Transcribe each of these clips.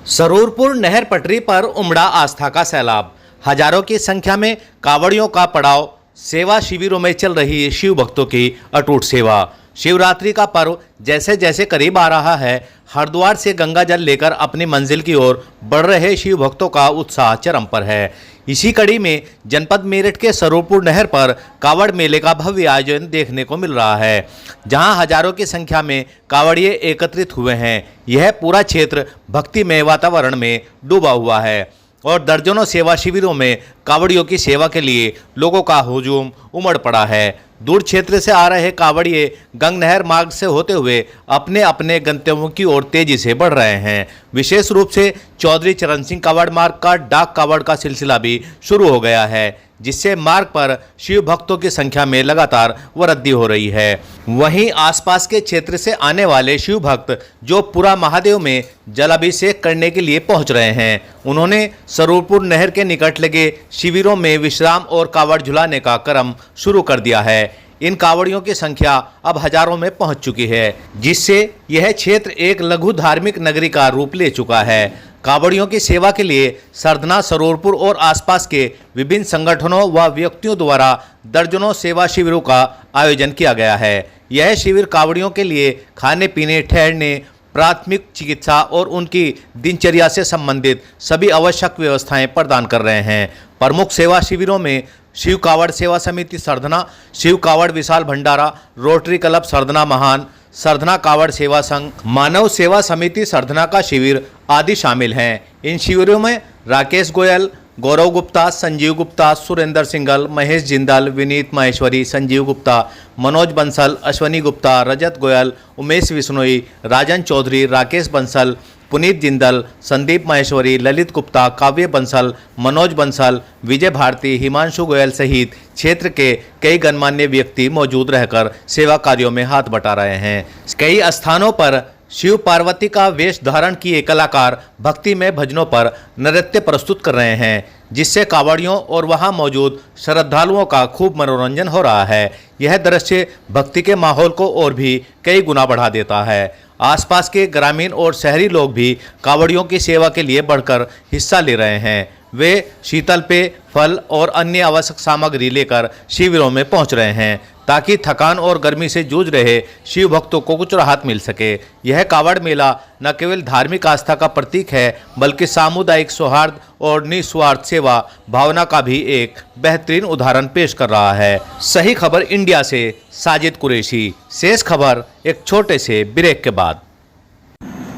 सरूरपुर नहर पटरी पर उमड़ा आस्था का सैलाब। हजारों की संख्या में कांवड़ियों का पड़ाव। सेवा शिविरों में चल रही है शिव भक्तों की अटूट सेवा। शिवरात्रि का पर्व जैसे जैसे करीब आ रहा है, हरिद्वार से गंगा जल लेकर अपनी मंजिल की ओर बढ़ रहे शिव भक्तों का उत्साह चरम पर है। इसी कड़ी में जनपद मेरठ के सरूरपुर नहर पर कावड़ मेले का भव्य आयोजन देखने को मिल रहा है, जहां हजारों की संख्या में कावड़िए एकत्रित हुए हैं। यह पूरा क्षेत्र भक्तिमय वातावरण में डूबा हुआ है और दर्जनों सेवा शिविरों में कावड़ियों की सेवा के लिए लोगों का हुजूम उमड़ पड़ा है। दूर क्षेत्र से आ रहे कावड़िए गंग नहर मार्ग से होते हुए अपने अपने गंतव्यों की ओर तेजी से बढ़ रहे हैं। विशेष रूप से चौधरी चरण सिंह कावड़ मार्ग का डाक कावड़ का सिलसिला भी शुरू हो गया है, जिससे मार्ग पर शिव भक्तों की संख्या में लगातार वृद्धि हो रही है। वहीं आसपास के क्षेत्र से आने वाले शिव भक्त जो पूरा महादेव में जलाभिषेक करने के लिए पहुंच रहे हैं, उन्होंने सरूरपुर नहर के निकट लगे शिविरों में विश्राम और कावड़ झुलाने का क्रम शुरू कर दिया है। इन कावड़ियों की संख्या अब हजारों में पहुंच चुकी है, जिससे यह क्षेत्र एक लघु धार्मिक नगरी का रूप ले चुका है। कावड़ियों की सेवा के लिए सरधना, सरूरपुर और आसपास के विभिन्न संगठनों व व्यक्तियों द्वारा दर्जनों सेवा शिविरों का आयोजन किया गया है। यह शिविर कावड़ियों के लिए खाने पीने, ठहरने, प्राथमिक चिकित्सा और उनकी दिनचर्या से संबंधित सभी आवश्यक व्यवस्थाएं प्रदान कर रहे हैं। प्रमुख सेवा शिविरों में शिव कावड़ सेवा समिति सरधना, शिव कावड़ विशाल भंडारा, रोटरी क्लब सरधना महान, सरधना कावड़ सेवा संघ, मानव सेवा समिति सरधना का शिविर आदि शामिल हैं। इन शिविरों में राकेश गोयल, गौरव गुप्ता, संजीव गुप्ता, सुरेंद्र सिंगल, महेश जिंदल, विनीत महेश्वरी, संजीव गुप्ता, मनोज बंसल, अश्वनी गुप्ता, रजत गोयल, उमेश विश्नोई, राजन चौधरी, राकेश बंसल, पुनीत जिंदल, संदीप महेश्वरी, ललित गुप्ता, काव्य बंसल, मनोज बंसल, विजय भारती, हिमांशु गोयल सहित क्षेत्र के कई गणमान्य व्यक्ति मौजूद रहकर सेवा कार्यों में हाथ बटा रहे हैं। कई स्थानों पर शिव पार्वती का वेश धारण किए कलाकार भक्तिमय भजनों पर नृत्य प्रस्तुत कर रहे हैं, जिससे कावड़ियों और वहां मौजूद श्रद्धालुओं का खूब मनोरंजन हो रहा है। यह दृश्य भक्ति के माहौल को और भी कई गुना बढ़ा देता है। आसपास के ग्रामीण और शहरी लोग भी कावड़ियों की सेवा के लिए बढ़कर हिस्सा ले रहे हैं। वे शीतल पेय, फल और अन्य आवश्यक सामग्री लेकर शिविरों में पहुंच रहे हैं, ताकि थकान और गर्मी से जूझ रहे शिव भक्तों को कुछ राहत मिल सके। यह कावड़ मेला न केवल धार्मिक आस्था का प्रतीक है, बल्कि सामुदायिक सौहार्द और निस्वार्थ सेवा भावना का भी एक बेहतरीन उदाहरण पेश कर रहा है। सही खबर इंडिया से साजिद कुरैशी। शेष खबर एक छोटे से ब्रेक के बाद।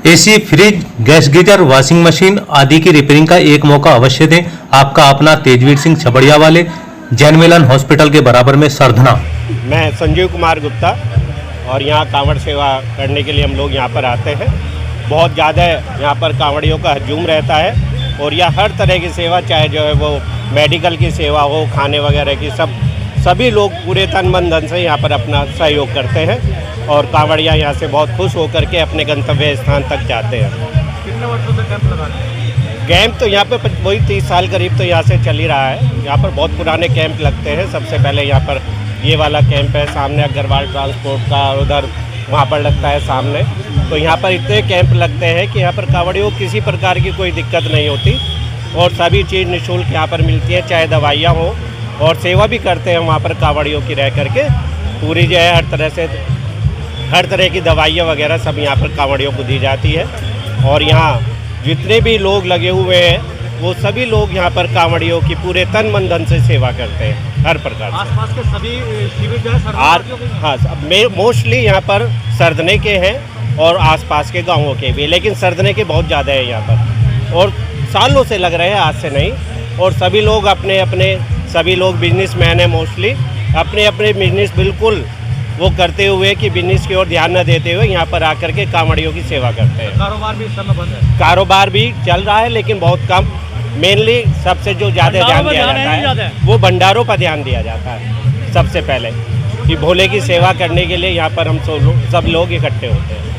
AC, fridge, gas geyser, washing machine आदि की रिपेयरिंग का एक मौका अवश्य दें। आपका अपना तेजवीर सिंह छबड़िया वाले, जैन मिलन हॉस्पिटल के बराबर में सरधना। मैं संजीव कुमार गुप्ता और यहाँ कांवड़ सेवा करने के लिए हम लोग यहाँ पर आते हैं। बहुत ज़्यादा यहाँ पर कांवड़ियों का हजूम रहता है और यह हर तरह की सेवा, चाहे जो है वो मेडिकल की सेवा हो, खाने वगैरह की, सभी लोग पूरे तन मन धन से यहाँ पर अपना सहयोग करते हैं और कांवड़िया यहाँ से बहुत खुश होकर के अपने गंतव्य स्थान तक जाते हैं। कितने वर्षों से कैंप लगाते हैं? कैंप तो यहाँ पे वही 30 साल करीब तो यहाँ से चल ही रहा है। यहाँ पर बहुत पुराने कैंप लगते हैं। सबसे पहले यहाँ पर ये वाला कैंप है सामने अग्रवाल ट्रांसपोर्ट का, उधर वहाँ पर लगता है सामने। तो यहाँ पर इतने कैंप लगते हैं कि यहाँ पर कांवड़ियों को किसी प्रकार की कोई दिक्कत नहीं होती और सभी चीज़ निःशुल्क यहाँ पर मिलती है, चाहे दवाइयाँ हो, और सेवा भी करते हैं वहाँ पर कांवड़ियों की रह करके। पूरी जो है हर तरह की दवाइयाँ वगैरह सब यहाँ पर कांवड़ियों को दी जाती है। और यहाँ जितने भी लोग लगे हुए हैं वो सभी लोग यहाँ पर कांवड़ियों की पूरे तन मन धन से सेवा करते हैं हर प्रकार से। आसपास के सभी शिविर जो है हाँ, मोस्टली यहाँ पर सरधने के हैं और आसपास के गांवों के भी, लेकिन सरधने के बहुत ज़्यादा है यहाँ पर और सालों से लग रहे हैं, आज से नहीं। और सभी लोग सभी लोग बिजनेसमैन हैं, मोस्टली अपने अपने बिजनेस बिल्कुल वो करते हुए कि बिजनेस की ओर ध्यान न देते हुए यहाँ पर आकर के कांवड़ियों की सेवा करते हैं। कारोबार भी इस समय बंद है? कारोबार भी चल रहा है, लेकिन बहुत कम। मेनली सबसे जो ज़्यादा ध्यान दिया जाता है वो भंडारों पर ध्यान दिया जाता है सबसे पहले, कि भोले की सेवा करने के लिए यहाँ पर हम सब लोग इकट्ठे होते हैं।